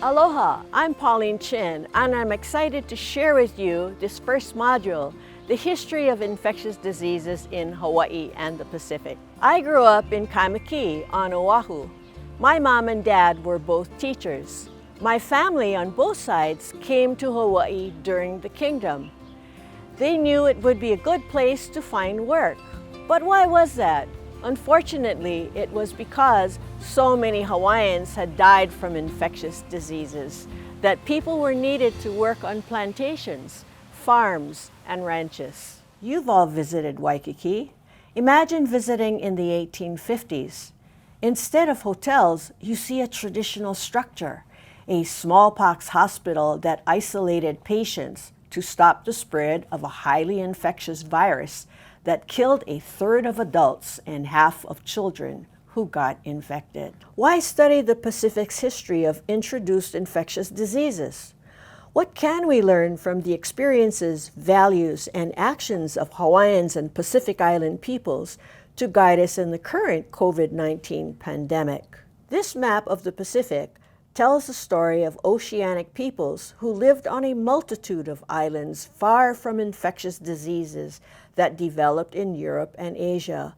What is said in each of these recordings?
Aloha, I'm Pauline Chen, and I'm excited to share with you this first module, the history of infectious diseases in Hawaii and the Pacific. I grew up in Kaimuki on Oahu. My mom and dad were both teachers. My family on both sides came to Hawaii during the kingdom. They knew it would be a good place to find work. But why was that? Unfortunately, it was because so many Hawaiians had died from infectious diseases that people were needed to work on plantations, farms, and ranches. You've all visited Waikiki. Imagine visiting in the 1850s. Instead of hotels, you see a traditional structure, a smallpox hospital that isolated patients to stop the spread of a highly infectious virus that killed a third of adults and half of children who got infected. Why study the Pacific's history of introduced infectious diseases? What can we learn from the experiences, values, and actions of Hawaiians and Pacific Island peoples to guide us in the current COVID-19 pandemic? This map of the Pacific tells the story of oceanic peoples who lived on a multitude of islands far from infectious diseases that developed in Europe and Asia.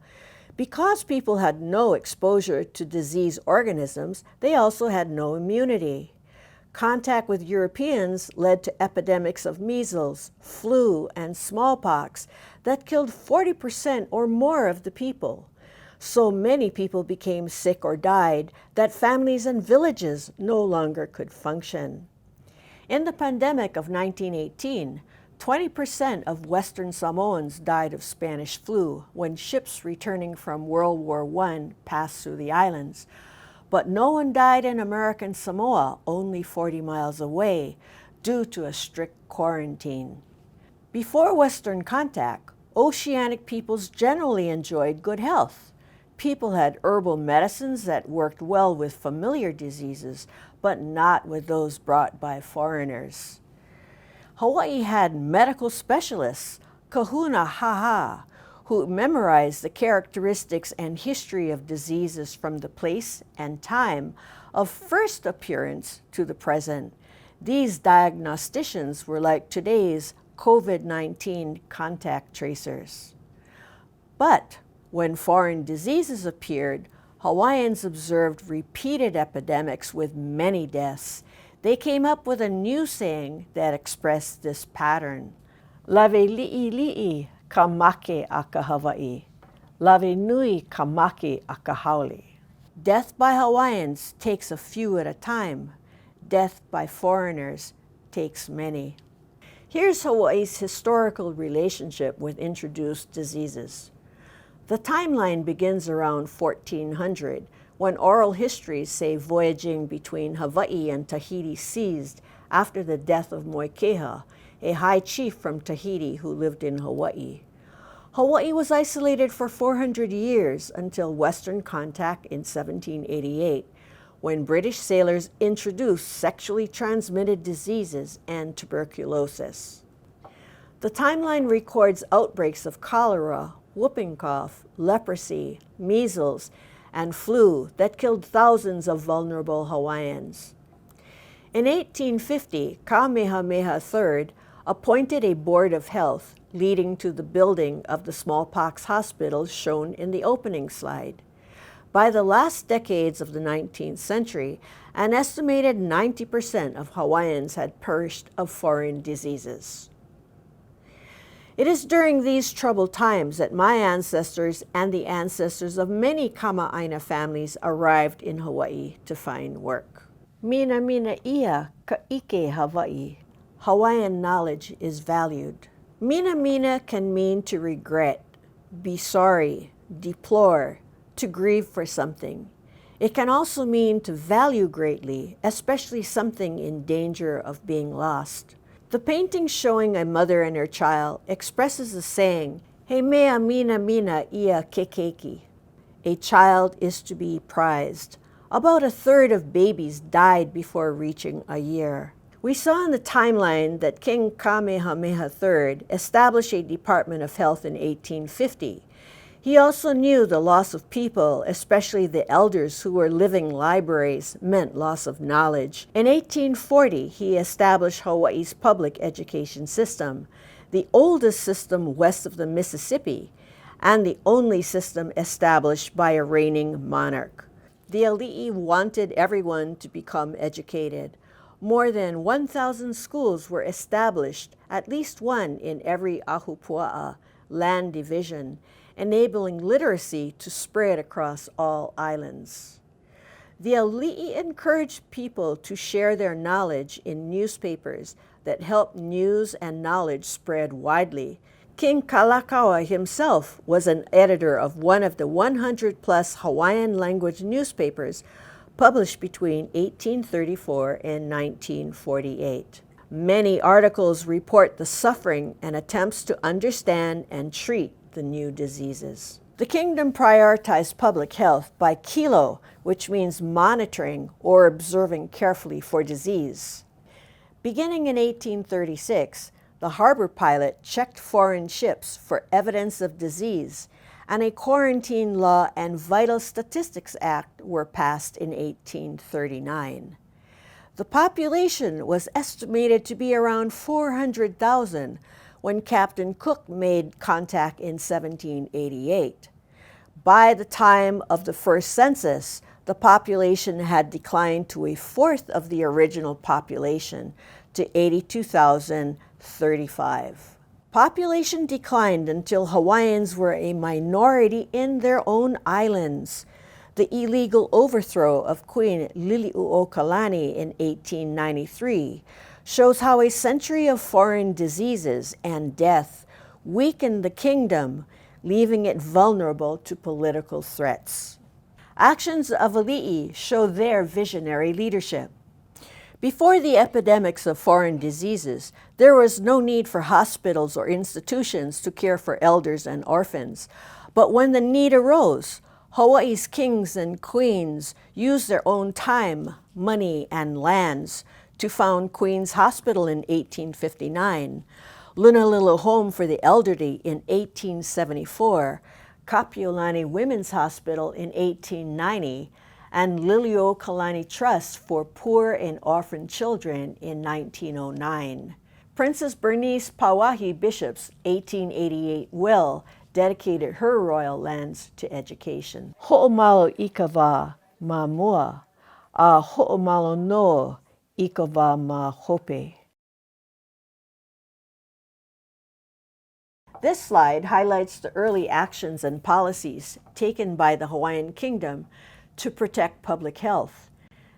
Because people had no exposure to disease organisms, they also had no immunity. Contact with Europeans led to epidemics of measles, flu, and smallpox that killed 40% or more of the people. So many people became sick or died that families and villages no longer could function. In the pandemic of 1918, 20% of Western Samoans died of Spanish flu when ships returning from World War I passed through the islands. But no one died in American Samoa, only 40 miles away, due to a strict quarantine. Before Western contact, oceanic peoples generally enjoyed good health. People had herbal medicines that worked well with familiar diseases, but not with those brought by foreigners. Hawaii had medical specialists, kahuna haha, who memorized the characteristics and history of diseases from the place and time of first appearance to the present. These diagnosticians were like today's COVID-19 contact tracers. But when foreign diseases appeared, Hawaiians observed repeated epidemics with many deaths. They came up with a new saying that expressed this pattern. Lave li'i ka make a ka Hawaii. Lave nui ka make a ka haole. Death by Hawaiians takes a few at a time. Death by foreigners takes many. Here's Hawaii's historical relationship with introduced diseases. The timeline begins around 1400, when oral histories say voyaging between Hawaii and Tahiti ceased after the death of Moikeha, a high chief from Tahiti who lived in Hawaii. Hawaii was isolated for 400 years until Western contact in 1788, when British sailors introduced sexually transmitted diseases and tuberculosis. The timeline records outbreaks of cholera, whooping cough, leprosy, measles, and flu that killed thousands of vulnerable Hawaiians. In 1850, Kamehameha III appointed a board of health, leading to the building of the smallpox hospitals shown in the opening slide. By the last decades of the 19th century, an estimated 90% of Hawaiians had perished of foreign diseases. It is during these troubled times that my ancestors and the ancestors of many Kama'aina families arrived in Hawaii to find work. Mina mina ia ka ike Hawaii. Hawaiian knowledge is valued. Mina mina can mean to regret, be sorry, deplore, to grieve for something. It can also mean to value greatly, especially something in danger of being lost. The painting showing a mother and her child expresses the saying, He mea mina mina ia kekeiki. A child is to be prized. About a third of babies died before reaching a year. We saw in the timeline that King Kamehameha III established a Department of Health in 1850. He also knew the loss of people, especially the elders who were living libraries, meant loss of knowledge. In 1840, he established Hawaii's public education system, the oldest system west of the Mississippi, and the only system established by a reigning monarch. The ali'i wanted everyone to become educated. More than 1,000 schools were established, at least one in every ahupua'a, land division, enabling literacy to spread across all islands. The ali'i encouraged people to share their knowledge in newspapers that helped news and knowledge spread widely. King Kalakaua himself was an editor of one of the 100-plus Hawaiian language newspapers published between 1834 and 1948. Many articles report the suffering and attempts to understand and treat the new diseases. The kingdom prioritized public health by kilo, which means monitoring or observing carefully for disease. Beginning in 1836, the harbor pilot checked foreign ships for evidence of disease, and a Quarantine Law and Vital Statistics Act were passed in 1839. The population was estimated to be around 400,000 when Captain Cook made contact in 1788. By the time of the first census, the population had declined to a fourth of the original population, to 82,035. Population declined until Hawaiians were a minority in their own islands. The illegal overthrow of Queen Liliʻuokalani in 1893 shows how a century of foreign diseases and death weakened the kingdom, leaving it vulnerable to political threats. Actions of ali'i show their visionary leadership. Before the epidemics of foreign diseases, there was no need for hospitals or institutions to care for elders and orphans. But when the need arose, Hawaii's kings and queens used their own time, money, and lands to found Queen's Hospital in 1859, Lunalilo Home for the Elderly in 1874, Kapiolani Women's Hospital in 1890, and Liliʻuokalani Trust for Poor and Orphan Children in 1909. Princess Bernice Pauahi Bishop's 1888 will dedicated her royal lands to education. Ho'omalo ikava ma mua, a ho'omalo no ikava ma hope. This slide highlights the early actions and policies taken by the Hawaiian Kingdom to protect public health.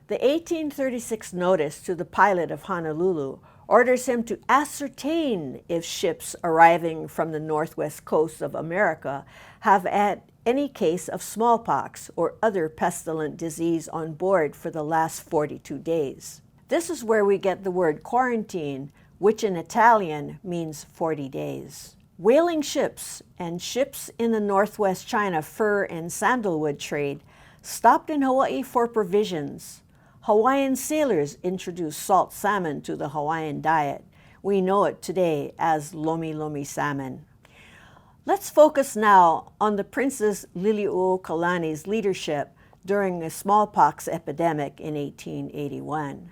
The 1836 notice to the pilot of Honolulu orders him to ascertain if ships arriving from the northwest coast of America have had any case of smallpox or other pestilent disease on board for the last 42 days. This is where we get the word quarantine, which in Italian means 40 days. Whaling ships and ships in the Northwest China fur and sandalwood trade stopped in Hawaii for provisions. Hawaiian sailors introduced salt salmon to the Hawaiian diet. We know it today as lomi lomi salmon. Let's focus now on the Princess Liliʻuokalani's leadership during a smallpox epidemic in 1881.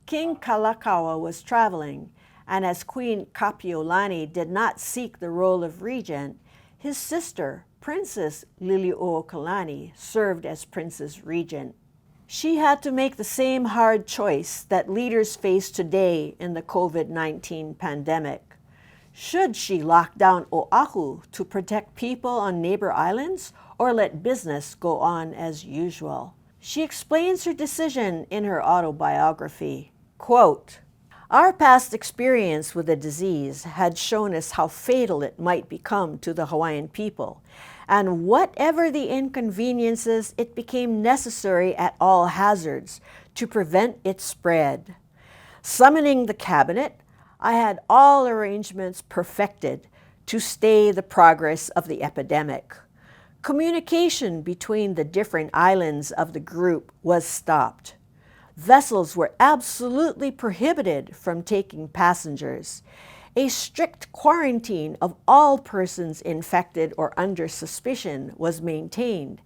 King Kalakaua was traveling, and as Queen Kapiolani did not seek the role of regent, his sister, Princess Liliʻuokalani, served as Princess Regent. She had to make the same hard choice that leaders face today in the COVID-19 pandemic. Should she lock down Oahu to protect people on neighbor islands or let business go on as usual? She explains her decision in her autobiography. Quote, "Our past experience with the disease had shown us how fatal it might become to the Hawaiian people, and whatever the inconveniences, it became necessary at all hazards to prevent its spread. Summoning the cabinet, I had all arrangements perfected to stay the progress of the epidemic. Communication between the different islands of the group was stopped. Vessels were absolutely prohibited from taking passengers. A strict quarantine of all persons infected or under suspicion was maintained,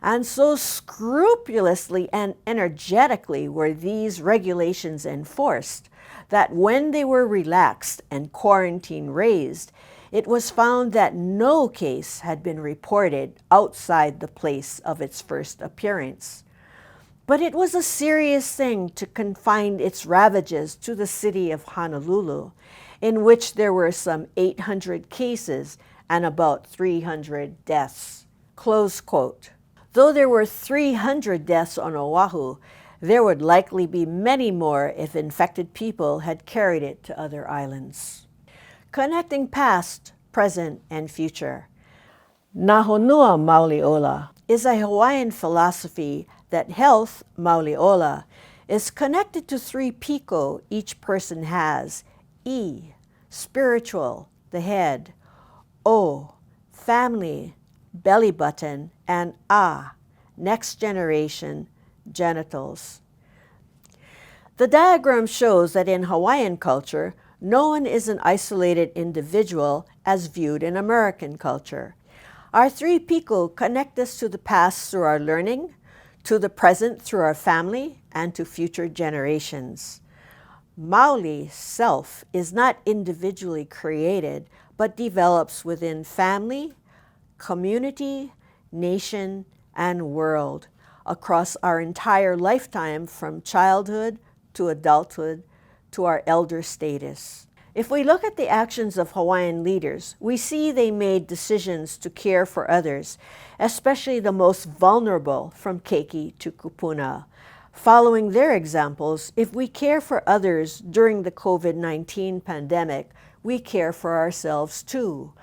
and so scrupulously and energetically were these regulations enforced that when they were relaxed and quarantine raised, it was found that no case had been reported outside the place of its first appearance. But it was a serious thing to confine its ravages to the city of Honolulu, in which there were some 800 cases and about 300 deaths. Close quote. Though there were 300 deaths on Oahu, there would likely be many more if infected people had carried it to other islands. Connecting past, present, and future. Nahonua Mauliola is a Hawaiian philosophy that health, Mauliola, is connected to 3 piko each person has: E, spiritual, the head; O, family, belly button; and A, next generation, genitals. The diagram shows that in Hawaiian culture, no one is an isolated individual as viewed in American culture. Our 3 piko connect us to the past through our learning, to the present through our family, and to future generations. Mauli, self, is not individually created, but develops within family, community, nation, and world across our entire lifetime, from childhood to adulthood to our elder status. If we look at the actions of Hawaiian leaders, we see they made decisions to care for others, especially the most vulnerable from keiki to kupuna. Following their examples, if we care for others during the COVID-19 pandemic, we care for ourselves too.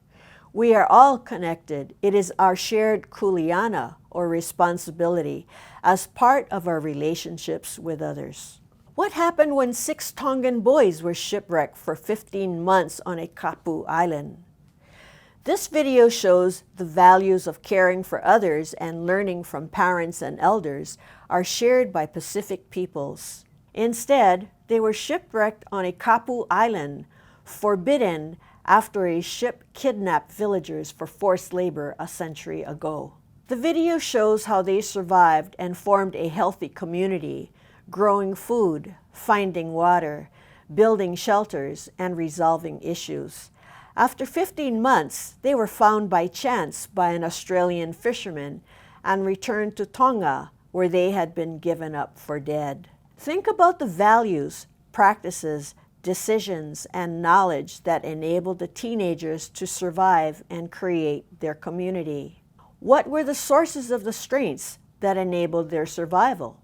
We are all connected. It is our shared kuleana, or responsibility, as part of our relationships with others. What happened when 6 Tongan boys were shipwrecked for 15 months on a Kapu island? This video shows the values of caring for others and learning from parents and elders are shared by Pacific peoples. Instead, they were shipwrecked on a Kapu island, forbidden after a ship kidnapped villagers for forced labor a century ago. The video shows how they survived and formed a healthy community, growing food, finding water, building shelters, and resolving issues. After 15 months, they were found by chance by an Australian fisherman and returned to Tonga, where they had been given up for dead. Think about the values, practices, decisions, and knowledge that enabled the teenagers to survive and create their community. What were the sources of the strengths that enabled their survival?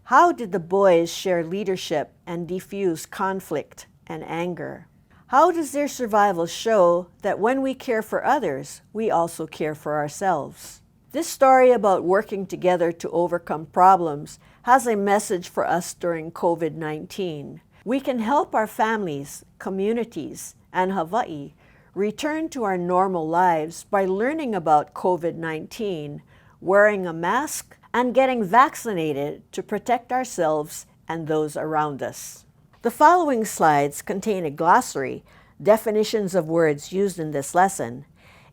How did the boys share leadership and diffuse conflict and anger? How does their survival show that when we care for others, we also care for ourselves? This story about working together to overcome problems has a message for us during COVID-19. We can help our families, communities, and Hawaii return to our normal lives by learning about COVID-19, wearing a mask, and getting vaccinated to protect ourselves and those around us. The following slides contain a glossary, definitions of words used in this lesson,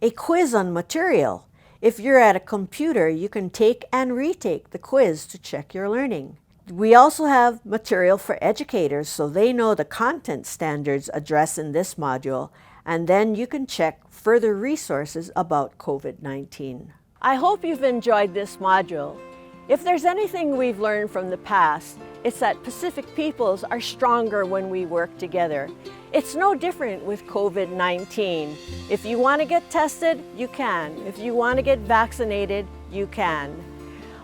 a quiz on material. If you're at a computer, you can take and retake the quiz to check your learning. We also have material for educators so they know the content standards addressed in this module, and then you can check further resources about COVID-19. I hope you've enjoyed this module. If there's anything we've learned from the past, it's that Pacific peoples are stronger when we work together. It's no different with COVID-19. If you want to get tested, you can. If you want to get vaccinated, you can.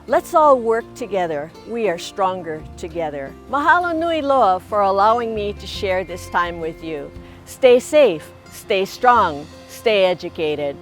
Let's all work together. We are stronger together. Mahalo nui loa for allowing me to share this time with you. Stay safe, stay strong, stay educated.